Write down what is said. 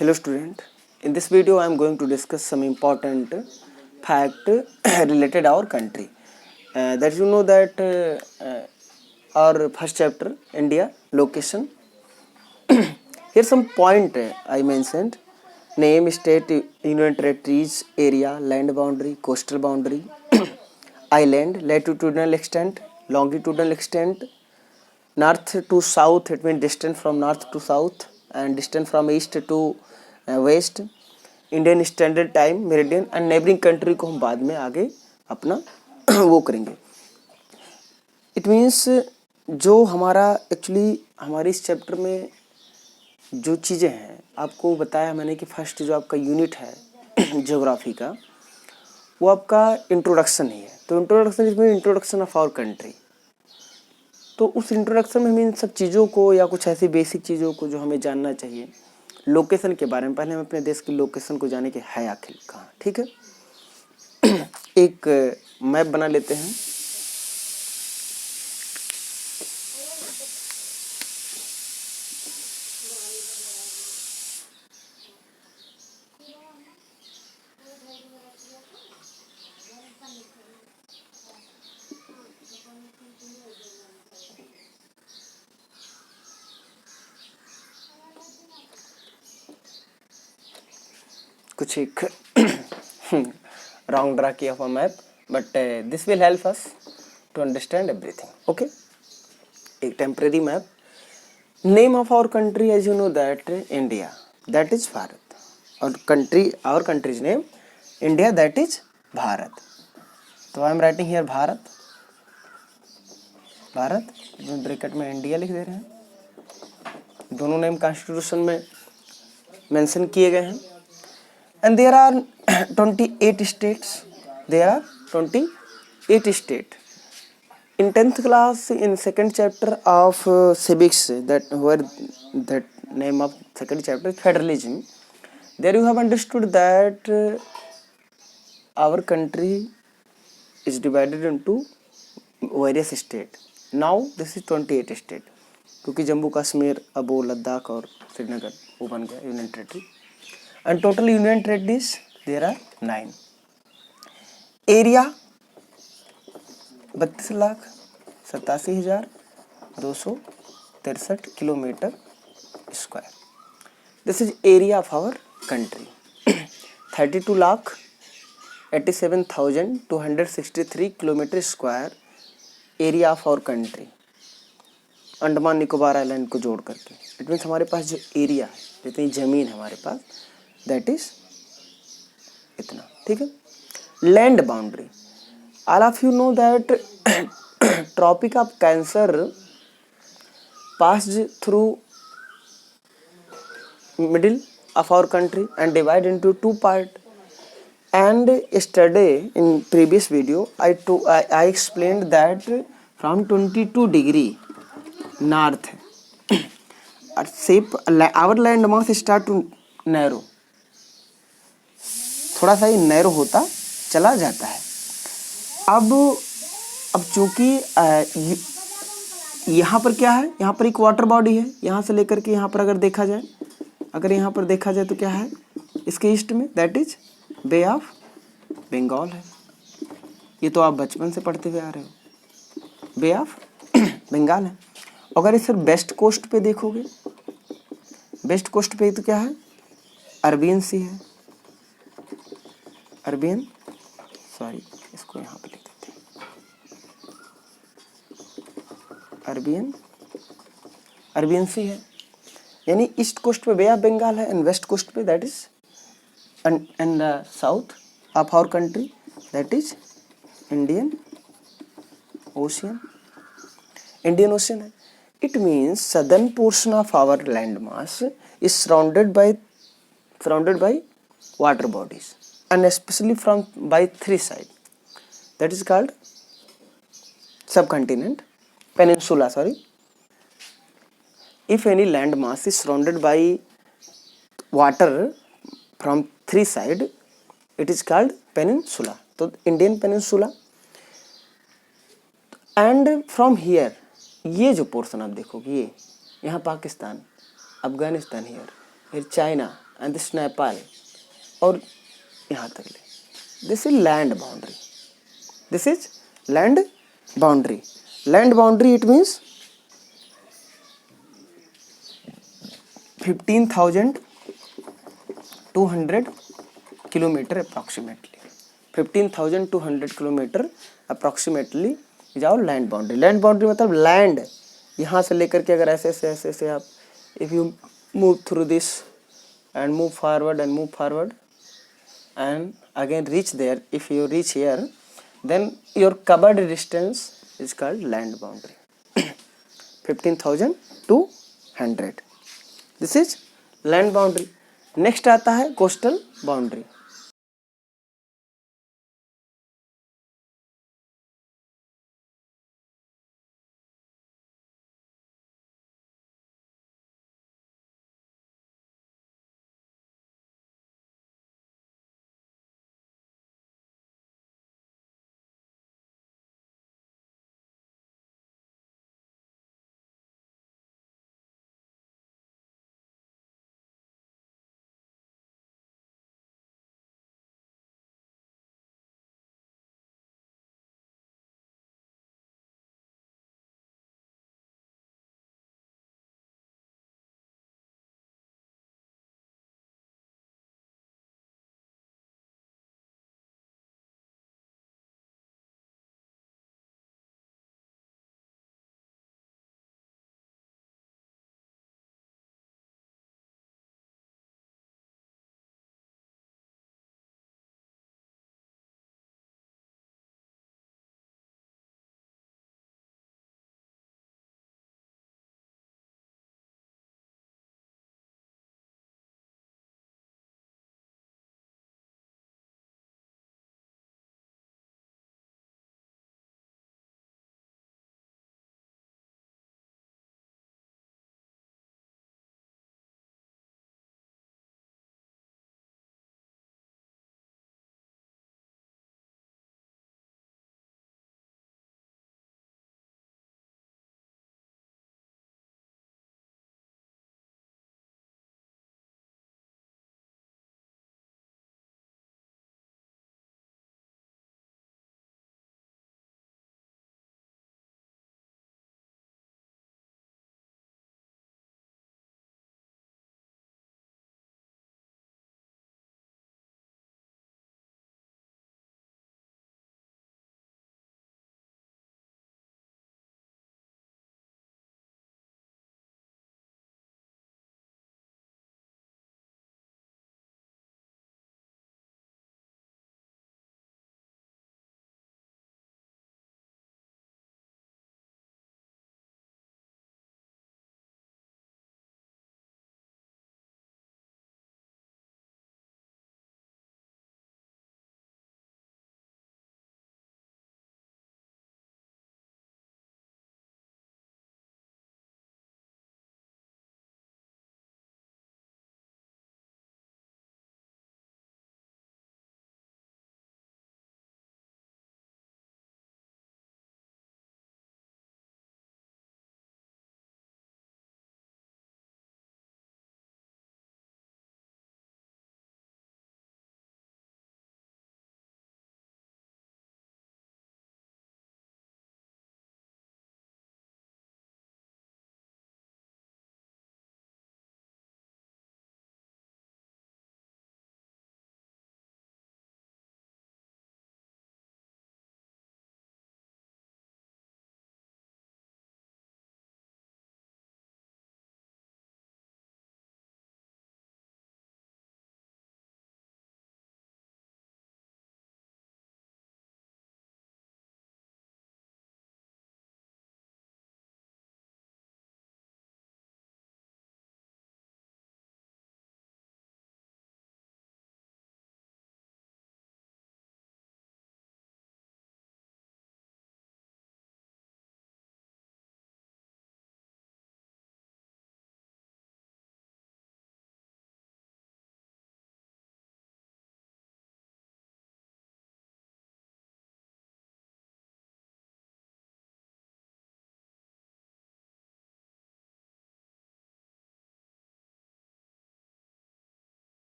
Hello student, in this video I am going to discuss some important fact related our country. That you know that our first chapter India location. Here some point I mentioned: name, state, union territories, area, land boundary, coastal boundary, island, latitudinal extent, longitudinal extent, north to south, it means distance from north to south and distance from east to west, Indian standard time, meridian and neighbouring country को हम बाद में आगे अपना वो करेंगे. It means जो हमारा एक्चुअली हमारे इस चैप्टर में जो चीज़ें हैं आपको बताया मैंने कि फर्स्ट जो आपका यूनिट है ज्योग्राफी का वो आपका इंट्रोडक्शन ही है. तो इंट्रोडक्शन इसमें इंट्रोडक्शन ऑफ आवर कंट्री. तो उस इंट्रोडक्शन में हम इन सब चीज़ों को या कुछ ऐसी बेसिक चीज़ों को जो हमें जानना चाहिए लोकेशन के बारे में, पहले हम अपने देश की लोकेशन को जाने के है आखिर कहाँ. ठीक है, एक मैप बना लेते हैं. कुछ एक wrong draw किया हुआ map, but this will help us to understand everything. Okay, एक temporary map. Name of our country as you know that India, that is Bharat. और country, our countries name India, that is Bharat. तो I am writing here Bharat. Bharat bracket में India लिख दे रहे हैं. दोनों name constitution में मेंशन किए गए हैं. And there are 28 states. There are 28 states. In 10th class, in second chapter of civics, that where that name of second chapter federalism. There you have understood that our country is divided into various states. Now this is 28 state. क्योंकि जम्मू कश्मीर अब वो लद्दाख और श्रीनगर वो बन गया union territory. And total union territories there are 9. Area 32,87,263 kilometre square. This is area of our country. 32,87,263 kilometre square area of our country. Andaman Nicobar island को जोड़ करके इट मीन्स हमारे पास जो एरिया है, जितनी ज़मीन है हमारे पास, दैट इज इतना. ठीक है. Land boundary, all of you know that Tropic of Cancer passed through middle of our country and divide into two part. And yesterday in previous video I explained that from 22 degree north shape our land mass start to narrow. थोड़ा सा ही narrow होता चला जाता है. अब चूंकि यहाँ पर क्या है, यहाँ पर एक वाटर बॉडी है. यहाँ से लेकर के यहाँ पर अगर देखा जाए, यहाँ पर देखा जाए तो क्या है इसके ईस्ट में, that is Bay of Bengal है. ये तो आप बचपन से पढ़ते हुए आ रहे हो, बे ऑफ बंगाल है. अगर इस वेस्ट कोस्ट पे देखोगे, वेस्ट कोस्ट पे तो क्या है, अरबियन सी है. अरबियन, सॉरी इसको यहाँ पे लिख देते हैं, अरबियन सी है. यानी ईस्ट कोस्ट पे बे ऑफ बंगाल है एंड वेस्ट कोस्ट पे that is and south of our country that is Indian ocean. Indian ocean है. It means southern portion of our land mass is surrounded by water bodies and especially from by three side, that is called subcontinent, peninsula, sorry. If any land mass is surrounded by water from three side, it is called peninsula. तो Indian peninsula. And from here, ये जो portion आप देखोगे, ये यहाँ Pakistan, Afghanistan, here China and this Nepal और यहाँ तक ले, this is land boundary, this is land boundary. Land boundary it means 15,200 kilometre approximately. 15,200 kilometre approximately is our land boundary. Land boundary मतलब लैंड यहाँ से लेकर के अगर ऐसे ऐसे ऐसे ऐसे आप if you move through this and move forward and again reach there, if you reach here then your covered distance is called land boundary. 15,200, this is land boundary. next आता है coastal boundary.